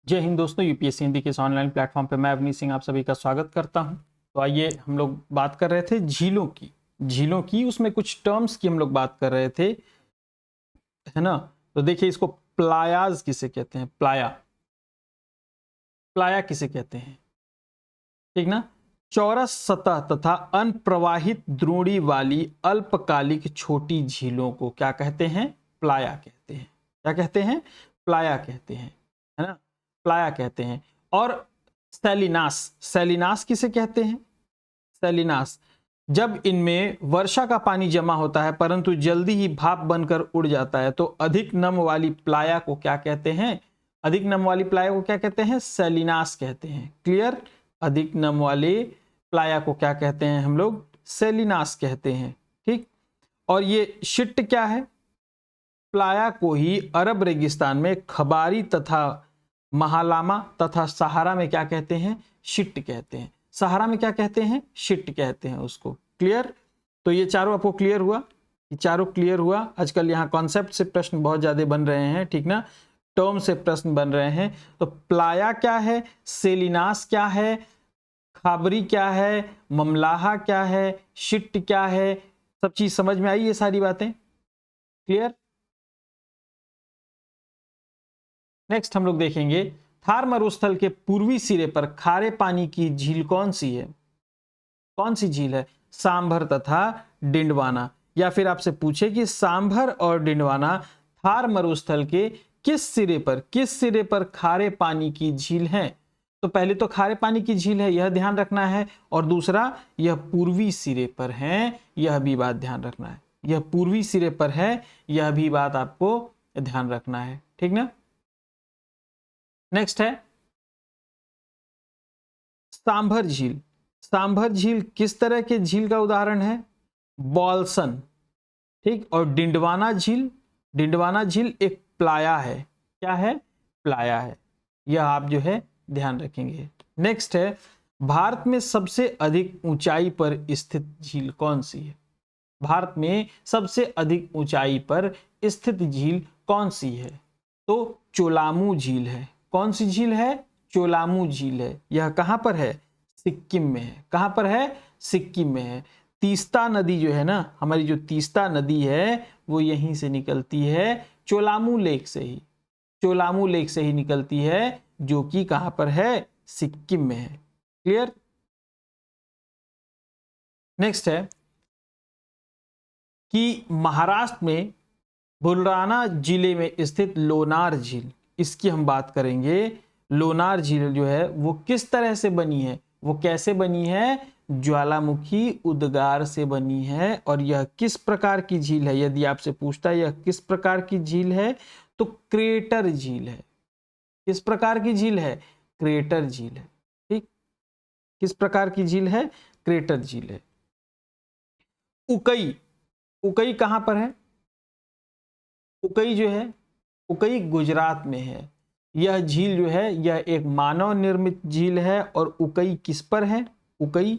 जय हिंद दोस्तों, यूपीएससी हिंदी के इस ऑनलाइन प्लेटफॉर्म पे मैं अवनीत सिंह आप सभी का स्वागत करता हूं। तो आइए, हम लोग बात कर रहे थे झीलों की उसमें कुछ टर्म्स की हम लोग बात कर रहे थे, है ना। तो देखिए, इसको प्लायाज किसे कहते हैं, प्लाया किसे कहते हैं, ठीक ना। चौरस सतह तथा अनप्रवाहित द्रोणी वाली अल्पकालिक छोटी झीलों को क्या कहते हैं, प्लाया कहते हैं। क्या कहते हैं, प्लाया कहते हैं, है ना, प्लाया कहते हैं। और सैलिनास किसे कहते हैं, सैलिनास जब इनमें वर्षा का पानी जमा होता है परंतु जल्दी ही भाप बनकर उड़ जाता है तो अधिक नम वाली प्लाया को क्या कहते हैं, अधिक नम वाली प्लाया को क्या कहते हैं, सैलिनास कहते हैं। क्लियर, अधिक नम वाले प्लाया को क्या कहते हैं हम लोग, सैलिनास कहते हैं। ठीक, और ये शिट्ट क्या है, प्लाया को ही अरब रेगिस्तान में खबारी तथा महालामा तथा सहारा में क्या कहते हैं, शिट्ट कहते हैं। सहारा में क्या कहते हैं, शिट्ट कहते हैं उसको। क्लियर, तो ये चारों आपको क्लियर हुआ, ये चारों क्लियर हुआ। आजकल यहाँ कॉन्सेप्ट से प्रश्न बहुत ज्यादा बन रहे हैं, ठीक ना, टर्म से प्रश्न बन रहे हैं। तो प्लाया क्या है, सेलिनास क्या है, खाबरी क्या है, ममलाहा क्या है, शिट्ट क्या है, सब चीज समझ में आई ये सारी बातें। क्लियर, नेक्स्ट हम लोग देखेंगे थार मरुस्थल के पूर्वी सिरे पर खारे पानी की झील कौन सी है, कौन सी झील है, सांभर तथा डिंडवाना। या फिर आपसे पूछे कि सांभर और डिंडवाना थार मरुस्थल के किस सिरे पर खारे पानी की झील है। तो पहले तो खारे पानी की झील है, यह ध्यान रखना है, और दूसरा यह पूर्वी सिरे पर है, यह भी बात ध्यान रखना है। यह पूर्वी सिरे पर है, यह भी बात आपको ध्यान रखना है, ठीक ना। नेक्स्ट है सांभर झील। सांभर झील किस तरह के झील का उदाहरण है, बॉल्सन, ठीक। और डिंडवाना झील एक प्लाया है, क्या है, प्लाया है। यह आप जो है ध्यान रखेंगे। नेक्स्ट है भारत में सबसे अधिक ऊंचाई पर स्थित झील कौन सी है, भारत में सबसे अधिक ऊंचाई पर स्थित झील कौन सी है। तो चोलामू झील है। कौन सी झील है, चोलामू झील है। यह कहां पर है, सिक्किम में है। कहां पर है, सिक्किम में है। तीस्ता नदी जो है ना, हमारी जो तीस्ता नदी है वो यहीं से निकलती है, चोलामू लेक से ही, चोलामू लेक से ही निकलती है, जो कि कहां पर है, सिक्किम में है। क्लियर, नेक्स्ट है कि महाराष्ट्र में बुलढाना जिले में स्थित लोनार झील, इसकी हम बात करेंगे। लोनार झील जो है वो किस तरह से बनी है, वो कैसे बनी है, ज्वालामुखी उद्गार से बनी है। और यह किस प्रकार की झील है, यदि आपसे पूछता है यह किस प्रकार की झील है, तो क्रेटर झील है। किस प्रकार की झील है, क्रेटर झील है, ठीक। किस प्रकार की झील है, क्रेटर झील है। उकई कहां पर है, उकई जो है, उकई गुजरात में है। यह झील जो है यह एक मानव निर्मित झील है। और उकई किस पर है, उकई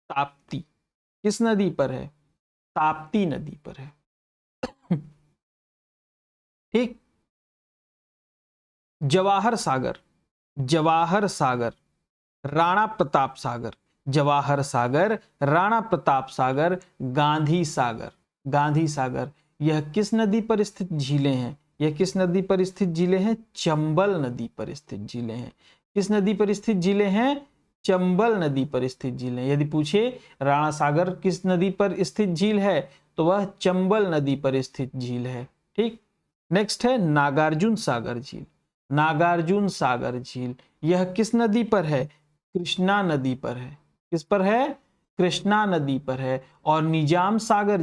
ताप्ती, किस नदी पर है, ताप्ती नदी पर है, ठीक। जवाहर सागर, राणा प्रताप सागर, जवाहर सागर, राणा प्रताप सागर, गांधी सागर, यह किस नदी पर स्थित झीलें हैं, यह किस नदी पर स्थित झीलें हैं, चंबल नदी पर स्थित झीलें हैं। किस नदी पर स्थित झीलें हैं, चंबल नदी पर स्थित झीलें। यदि पूछे राणा सागर किस नदी पर स्थित झील है, तो वह चंबल नदी पर स्थित झील है, ठीक। नेक्स्ट है नागार्जुन सागर झील, यह किस नदी पर है, कृष्णा नदी पर है। किस पर है, कृष्णा नदी पर है। और निजाम सागर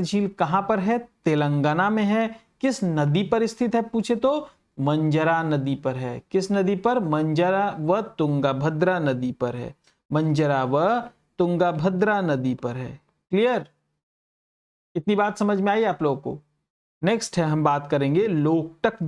झील कहां पर है, तेलंगाना में है। किस नदी पर स्थित है पूछे तो मंजरा नदी पर है। किस नदी पर, मंजरा व तुंगभद्रा नदी पर है, मंजरा व तुंगभद्रा नदी पर है। क्लियर, इतनी बात समझ में आई आप लोगों को। नेक्स्ट है हम बात करेंगे लोकटक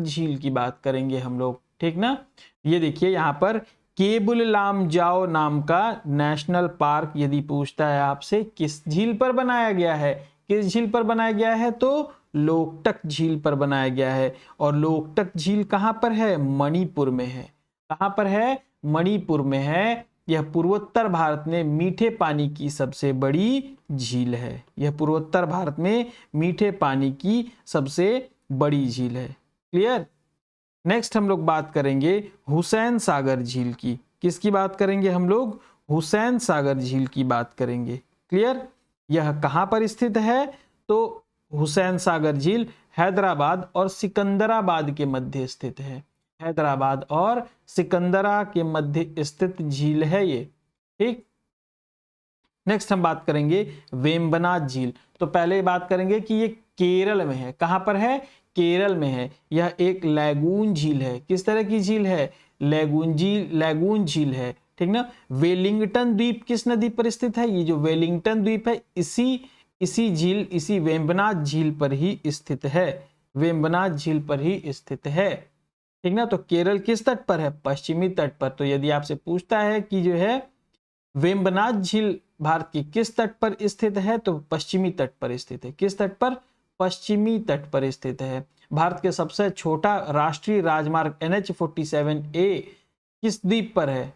झील की बात करेंगे हम लोग, ठीक ना। ये देखिए यहाँ पर केबुल लामजाओ नाम का नेशनल पार्क यदि पूछता है आपसे किस झील पर बनाया गया है, किस झील पर बनाया गया है, तो लोकटक झील पर बनाया गया है। और लोकटक झील कहाँ पर है? मणिपुर में है। कहाँ पर है? मणिपुर में है। यह पूर्वोत्तर भारत में मीठे पानी की सबसे बड़ी झील है। यह पूर्वोत्तर भारत में मीठे पानी की सबसे बड़ी झील है। क्लियर? नेक्स्ट हम लोग बात करेंगे हुसैन सागर झील की। किसकी बात करेंगे हम लोग? हुसैन सागर झील की बात करेंगे। क्लियर? यह कहां पर स्थित है? तो हुसैन सागर झील हैदराबाद और सिकंदराबाद के मध्य स्थित है। हैदराबाद और सिकंदरा के मध्य स्थित झील है ये। ठीक। नेक्स्ट हम बात करेंगे वेम्बनाथ झील। तो पहले बात करेंगे कि ये केरल में है। कहां पर है? केरल में है। यह एक लैगून झील है। किस तरह की झील है? लैगून झील है। ठीक ना। वेलिंगटन द्वीप किस नदी पर स्थित है? ये जो वेलिंगटन द्वीप है इसी झील, इसी वेम्बनाथ झील पर ही स्थित है। वेम्बनाथ झील पर ही स्थित है। ठीक ना। तो केरल किस तट पर है? पश्चिमी तट पर। तो यदि आपसे पूछता है कि जो है वेम्बनाथ झील भारत की किस तट पर स्थित है, तो पश्चिमी तट पर स्थित है। किस तट पर? पश्चिमी तट पर स्थित है। भारत के सबसे छोटा राष्ट्रीय राजमार्ग NH-47A किस द्वीप पर है?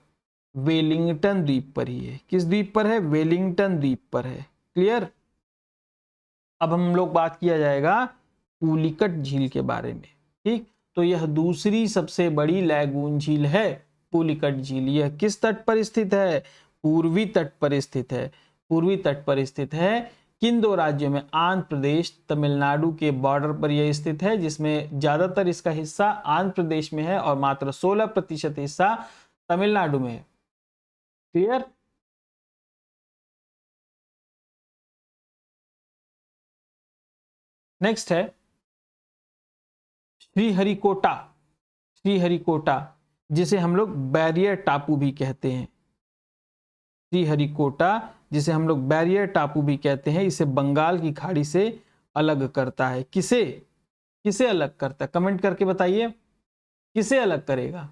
वेलिंगटन द्वीप पर ही है। किस द्वीप पर है? वेलिंगटन द्वीप पर है। क्लियर? अब हम लोग बात किया जाएगा पुलिकट झील के बारे में। ठीक। तो यह दूसरी सबसे बड़ी लैगून झील है, पुलिकट झील। यह किस तट पर स्थित है? पूर्वी तट पर स्थित है। पूर्वी तट पर स्थित है। किन दो राज्यों में? आंध्र प्रदेश तमिलनाडु के बॉर्डर पर यह स्थित है, जिसमें ज्यादातर इसका हिस्सा आंध्र प्रदेश में है और मात्र 16% हिस्सा तमिलनाडु में है। क्लियर? नेक्स्ट है श्रीहरिकोटा। श्रीहरिकोटा जिसे हम लोग बैरियर टापू भी कहते हैं। श्रीहरिकोटा जिसे हम लोग बैरियर टापू भी कहते हैं, इसे बंगाल की खाड़ी से अलग करता है। किसे अलग करता है? कमेंट करके बताइए। किसे अलग करेगा?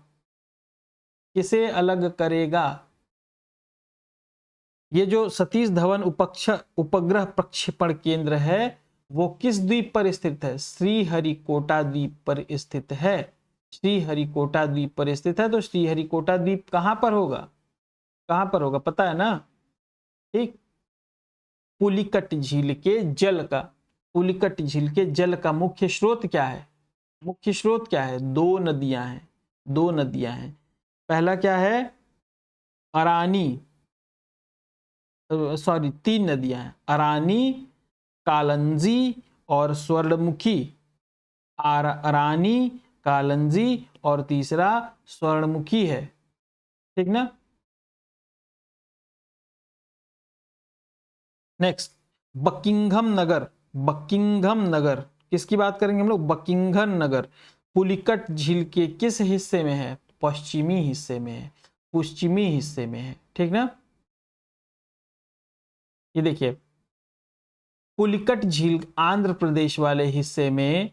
किसे अलग करेगा? ये जो सतीश धवन उपग्रह प्रक्षेपण केंद्र है वो किस द्वीप पर स्थित है? श्रीहरिकोटा द्वीप पर स्थित है। श्रीहरिकोटा द्वीप पर स्थित है। तो श्रीहरिकोटा द्वीप कहां पर होगा? कहां पर होगा पता है ना? ठीक। पुलिकट झील के जल का, पुलिकट झील के जल का मुख्य स्रोत क्या है? मुख्य स्रोत क्या है? दो नदियां हैं। दो नदियां हैं। पहला क्या है? अरानी, सॉरी 3 नदियां हैं। अरानी, कालंजी और स्वर्णमुखी। अरानी, कालंजी और तीसरा स्वर्णमुखी है। ठीक ना। नेक्स्ट बकिंघम नगर। बकिंघम नगर किसकी बात करेंगे हम लोग? बकिंघम नगर पुलिकट झील के किस हिस्से में है? पश्चिमी हिस्से में है। पश्चिमी हिस्से में है। ठीक ना। ये देखिए पुलिकट झील आंध्र प्रदेश वाले हिस्से में,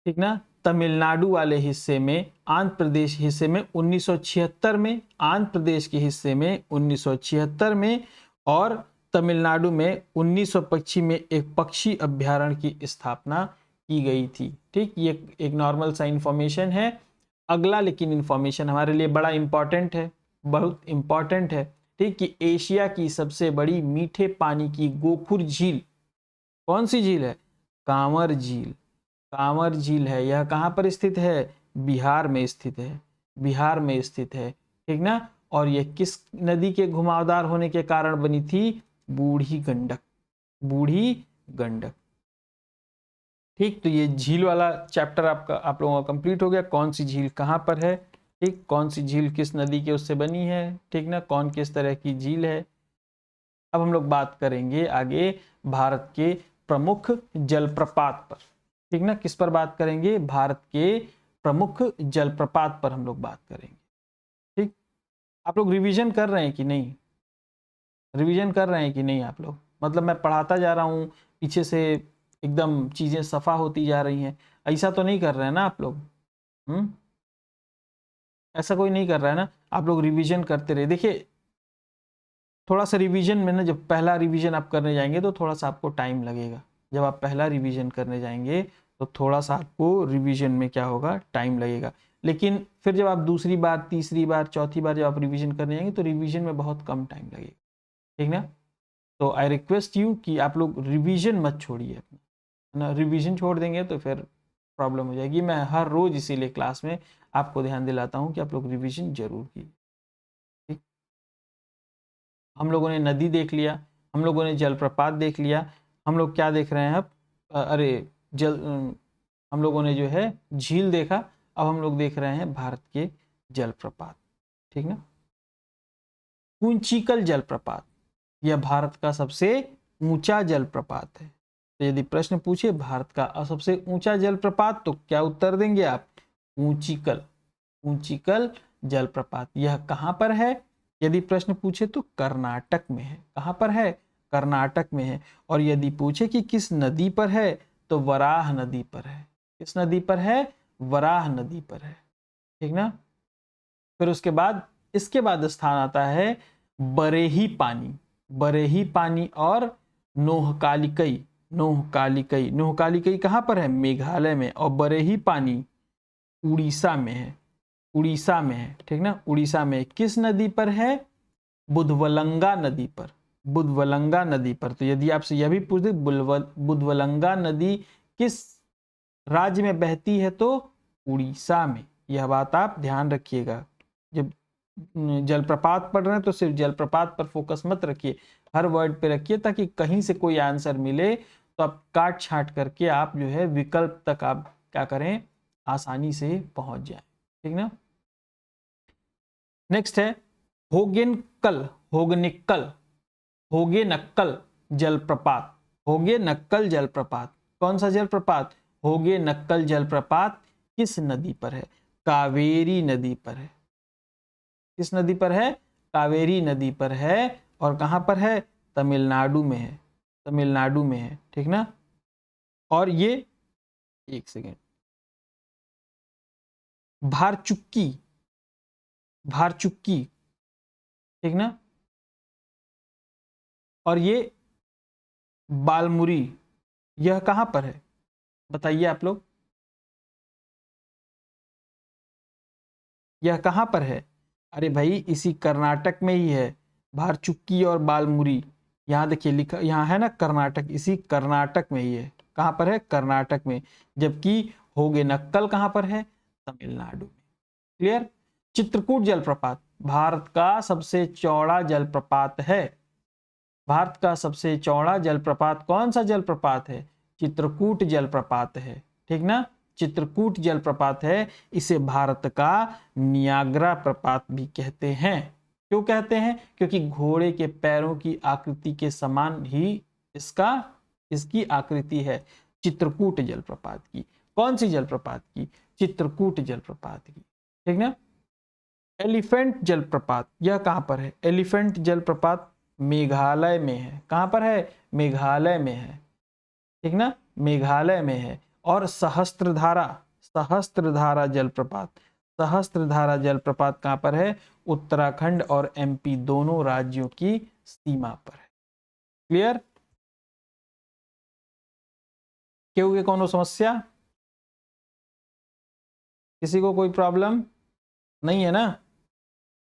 ठीक ना, तमिलनाडु वाले हिस्से में, आंध्र प्रदेश हिस्से में 1976 में, आंध्र प्रदेश के हिस्से में 1976 में और तमिलनाडु में 1925 में एक पक्षी अभ्यारण्य की स्थापना की गई थी। ठीक। ये एक नॉर्मल सा इंफॉर्मेशन है। अगला लेकिन इंफॉर्मेशन हमारे लिए बड़ा इंपॉर्टेंट है, बहुत इंपॉर्टेंट है। ठीक। कि एशिया की सबसे बड़ी मीठे पानी की गोखुर झील कौन सी झील है? कांवर झील। कांवर झील है। यह कहां पर स्थित है? बिहार में स्थित है। बिहार में स्थित है। ठीक ना। और यह किस नदी के घुमावदार होने के कारण बनी थी? बूढ़ी गंडक। बूढ़ी गंडक। ठीक। तो ये झील वाला चैप्टर आपका आप लोगों का कंप्लीट हो गया। कौन सी झील कहां पर है? ठीक। कौन सी झील किस नदी के उससे बनी है? ठीक ना। कौन किस तरह की झील है? अब हम लोग बात करेंगे आगे भारत के प्रमुख जलप्रपात पर। ठीक ना। किस पर बात करेंगे? भारत के प्रमुख जलप्रपात पर हम लोग बात करेंगे। ठीक। आप लोग रिवीजन कर रहे हैं कि नहीं? रिवीजन कर रहे हैं कि नहीं आप लोग? मतलब मैं पढ़ाता जा रहा हूँ, पीछे से एकदम चीजें सफा होती जा रही हैं, ऐसा तो नहीं कर रहे हैं ना आप लोग? ऐसा कोई नहीं कर रहा है ना? आप लोग रिवीजन करते रहे। देखिए थोड़ा सा रिवीजन में ना, जब पहला रिवीजन आप करने जाएंगे तो थोड़ा सा आपको टाइम लगेगा। जब आप पहला रिवीजन करने जाएंगे तो थोड़ा सा आपको रिवीजन में क्या होगा, टाइम लगेगा। लेकिन फिर जब आप दूसरी बार, तीसरी बार, चौथी बार जब आप रिवीजन करने जाएंगे तो रिवीजन में बहुत कम टाइम लगेगा, ठीक ना। तो आई रिक्वेस्ट यू कि आप लोग रिवीजन मत छोड़िए अपना, है ना। रिवीजन छोड़ देंगे तो फिर प्रॉब्लम हो जाएगी। मैं हर रोज इसीलिए क्लास में आपको ध्यान दिलाता हूँ कि आप लोग रिवीजन जरूर कीजिए, ठीक। हम लोगों ने नदी देख लिया, हम लोगों ने जलप्रपात देख लिया, हम लोग क्या देख रहे हैं अब, हम लोगों ने जो है झील देखा, अब हम लोग देख रहे हैं भारत के जलप्रपात, ठीक ना। कुंचिकल जलप्रपात यह भारत का सबसे ऊंचा जलप्रपात है। तो यदि प्रश्न पूछे भारत का सबसे ऊंचा जलप्रपात तो क्या उत्तर देंगे आप, कुंचिकल। कुंचिकल जलप्रपात यह कहां पर है, यदि प्रश्न पूछे तो कर्नाटक में है। कहां पर है, कर्नाटक में है। और यदि पूछे कि किस नदी पर है तो वराह नदी पर है। किस नदी पर है, वराह नदी पर है, ठीक ना। फिर उसके बाद, इसके बाद स्थान आता है बरेही पानी। बरेही पानी और नोहकालिकई। नोहकालिकई, नोहकालिकई कहां पर है, मेघालय में। और बरेही पानी उड़ीसा में है, उड़ीसा में है, ठीक ना, उड़ीसा में। किस नदी पर है, बुधवलंगा नदी पर, बुधवलंगा नदी पर। तो यदि आपसे यह भी पूछ दे बुधवलंगा नदी किस राज्य में बहती है तो उड़ीसा में। यह बात आप ध्यान रखिएगा। जब जलप्रपात पढ़ रहे हैं तो सिर्फ जलप्रपात पर फोकस मत रखिए, हर वर्ड पे रखिए, ताकि कहीं से कोई आंसर मिले तो आप काट छांट करके आप जो है विकल्प तक आप क्या करें, आसानी से पहुंच जाए, ठीक ना। नेक्स्ट है होगेनकल, होगनिकल, होगेनक्कल जलप्रपात। होगेनक्कल जलप्रपात कौन सा जलप्रपात, होगेनक्कल जलप्रपात किस नदी पर है, कावेरी नदी पर है। किस नदी पर है, कावेरी नदी पर है। और कहां पर है, तमिलनाडु में है, तमिलनाडु में है, ठीक ना। और ये, एक सेकेंड, भारचुक्की, भारचुक्की, ठीक ना। और ये बालमुरी, यह कहां पर है, बताइए आप लोग, यह कहां पर है। अरे भाई इसी कर्नाटक में ही है, भारचुक्की और बालमुरी। यहाँ देखिए लिखा, यहाँ है ना कर्नाटक, इसी कर्नाटक में ही है। कहां पर है, कर्नाटक में। जबकि होगेनक्कल कहां पर है, तमिलनाडु में। क्लियर। चित्रकूट जलप्रपात भारत का सबसे चौड़ा जलप्रपात है। भारत का सबसे चौड़ा जलप्रपात कौन सा जलप्रपात है, चित्रकूट जलप्रपात है, ठीक ना। चित्रकूट जलप्रपात है। इसे भारत का नियाग्रा प्रपात भी कहते हैं। क्यों कहते हैं, क्योंकि घोड़े के पैरों की आकृति के समान ही इसकी आकृति है चित्रकूट जलप्रपात की। कौन सी जलप्रपात की, चित्रकूट जलप्रपात की, ठीक ना। एलिफेंट जलप्रपात यह कहां पर है, एलिफेंट जलप्रपात मेघालय में है। कहां पर है, मेघालय में है, ठीक ना, मेघालय में है। और सहस्त्रधारा, सहस्त्रधारा जलप्रपात, सहस्त्रधारा जलप्रपात कहां पर है, उत्तराखंड और एमपी दोनों राज्यों की सीमा पर है। क्लियर। क्यों, कौन समस्या, किसी को कोई प्रॉब्लम नहीं है ना।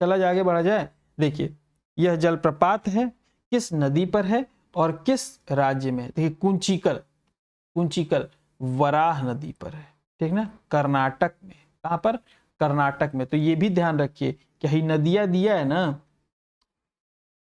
चला आगे बढ़ा जाए। देखिए यह जलप्रपात है, किस नदी पर है और किस राज्य में है। देखिए कुंचिकल, कुंचिकल वराह नदी पर है, ठीक ना, कर्नाटक में। कहां पर, कर्नाटक में। तो ये भी ध्यान रखिए कि ही नदियां दिया है ना,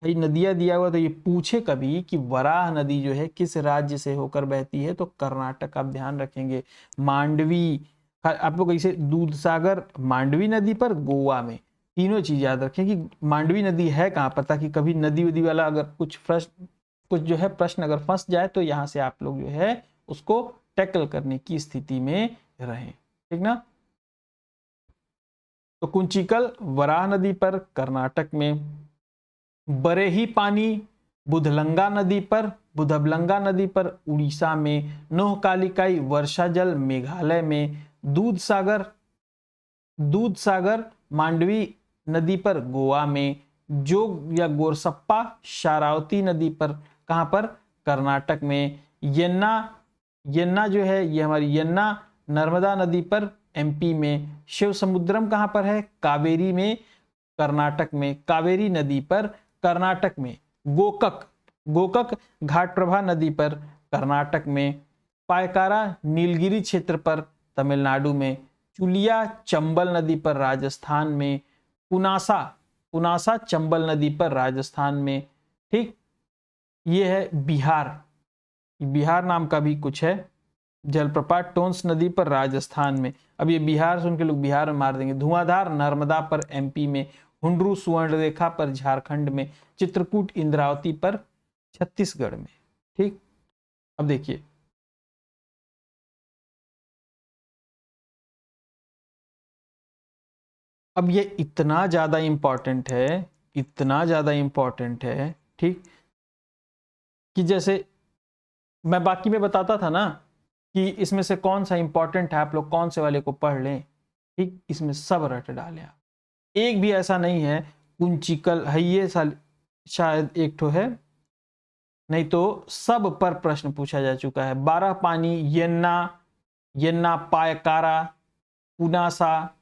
ही नदियां दिया हुआ, तो ये पूछे कभी कि वराह नदी जो है किस राज्य से होकर बहती है तो कर्नाटक आप ध्यान रखेंगे। मांडवी, आप लोग ऐसे दूधसागर मांडवी नदी पर, गोवा में। तीनों चीज याद रखें कि मांडवी नदी है कहां पर, ताकि कभी नदी उदी वाला अगर कुछ जो है प्रश्न अगर फंस जाए तो यहां से आप लोग जो है उसको टैकल करने की स्थिति में रहें, ठीक ना। तो कुंचिकल वराह नदी पर कर्नाटक में, बरेही पानी बुधलंगा नदी पर, बुधबलंगा नदी पर उड़ीसा में, नोहकालिकाई वर्षा जल मेघालय में, दूधसागर, दूधसागर मांडवी नदी पर गोवा में, जोग या गोरसप्पा शारावती नदी पर कहां पर, कर्नाटक में, येन्ना यन्ना जो है ये हमारी यन्ना नर्मदा नदी पर एमपी में। शिव समुद्रम कहाँ पर है? कावेरी में, कर्नाटक में, कावेरी नदी पर कर्नाटक में। गोकक, गोकक घाटप्रभा नदी पर कर्नाटक में। पायकारा नीलगिरी क्षेत्र पर तमिलनाडु में। चुलिया चंबल नदी पर राजस्थान में। पुनासा, पुनासा चंबल नदी पर राजस्थान में। ठीक, ये है बिहार, बिहार नाम का भी कुछ है जलप्रपात टोंस नदी पर राजस्थान में। अब ये बिहार सुन के लोग बिहार में मार देंगे। धुआंधार नर्मदा पर एमपी में। हुंडरू सुवर्णरेखा पर झारखंड में। चित्रकूट इंद्रावती पर छत्तीसगढ़ में। ठीक, अब देखिए अब ये इतना ज्यादा इंपॉर्टेंट है, इतना ज्यादा इंपॉर्टेंट है, ठीक, कि जैसे मैं बाकी में बताता था ना कि इसमें से कौन सा इंपॉर्टेंट है, आप लोग कौन से वाले को पढ़ लें। ठीक, इसमें सब रट डाले आप, एक भी ऐसा नहीं है। कुंचिकल है ये शायद एक ठो है, नहीं तो सब पर प्रश्न पूछा जा चुका है। 12 पानी, यन्ना, यन्ना पायकारा, पुनासा,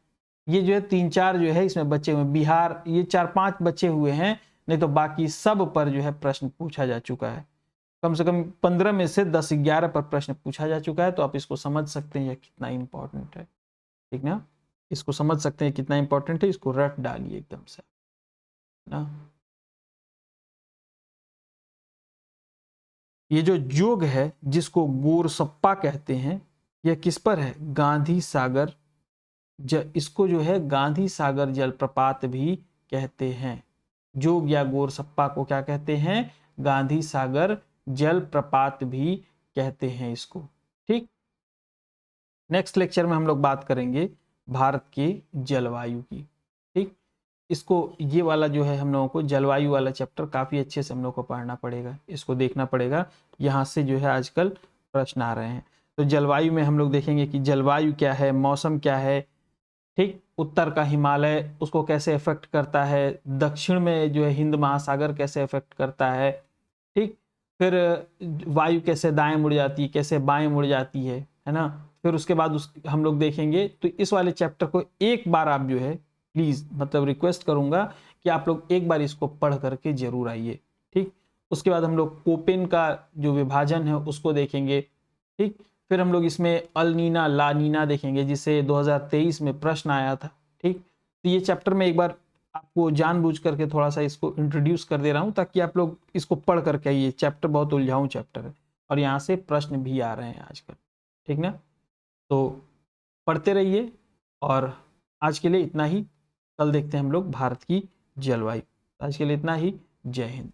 ये जो है 3-4 जो है इसमें बचे हुए। बिहार ये 4-5 बचे हुए हैं, नहीं तो बाकी सब पर जो है प्रश्न पूछा जा चुका है। कम से कम 15 में से 10-11 पर प्रश्न पूछा जा चुका है। तो आप इसको समझ सकते हैं कितना इंपॉर्टेंट है। ठीक ना, इसको समझ सकते हैं कितना इंपॉर्टेंट है, इसको रट डालिए एकदम से ना। ये जो जोग है जिसको गोरसप्पा कहते हैं, यह किस पर है? गांधी सागर, इसको जो है गांधी सागर जलप्रपात भी कहते हैं। जोग या गोरसप्पा को क्या कहते हैं? गांधी सागर जलप्रपात भी कहते हैं इसको। ठीक, नेक्स्ट लेक्चर में हम लोग बात करेंगे भारत की जलवायु की। ठीक, इसको ये वाला जो है हम लोगों को जलवायु वाला चैप्टर काफ़ी अच्छे से हम लोग को पढ़ना पड़ेगा, इसको देखना पड़ेगा। यहाँ से जो है आजकल प्रश्न आ रहे हैं। तो जलवायु में हम लोग देखेंगे कि जलवायु क्या है, मौसम क्या है। ठीक, उत्तर का हिमालय उसको कैसे इफेक्ट करता है, दक्षिण में जो है हिंद महासागर कैसे इफेक्ट करता है। ठीक, फिर वायु कैसे दाएं मुड़ जाती है, कैसे बाएं मुड़ जाती है ना। फिर उसके बाद हम लोग देखेंगे। तो इस वाले चैप्टर को एक बार आप जो है प्लीज़, मतलब रिक्वेस्ट करूंगा कि आप लोग एक बार इसको पढ़ करके जरूर आइए। ठीक, उसके बाद हम लोग कोपेन का जो विभाजन है उसको देखेंगे। ठीक, फिर हम लोग इसमें अल नीना ला नीना देखेंगे, जिसे 2023 में प्रश्न आया था। ठीक, तो ये चैप्टर में एक बार आपको जानबूझ करके थोड़ा सा इसको इंट्रोड्यूस कर दे रहा हूँ, ताकि आप लोग इसको पढ़ करके आइए। चैप्टर बहुत उलझाऊ चैप्टर है और यहाँ से प्रश्न भी आ रहे हैं आजकल। ठीक ना, तो पढ़ते रहिए। और आज के लिए इतना ही, कल देखते हैं हम लोग भारत की जलवायु। आज के लिए इतना ही, जय हिंद।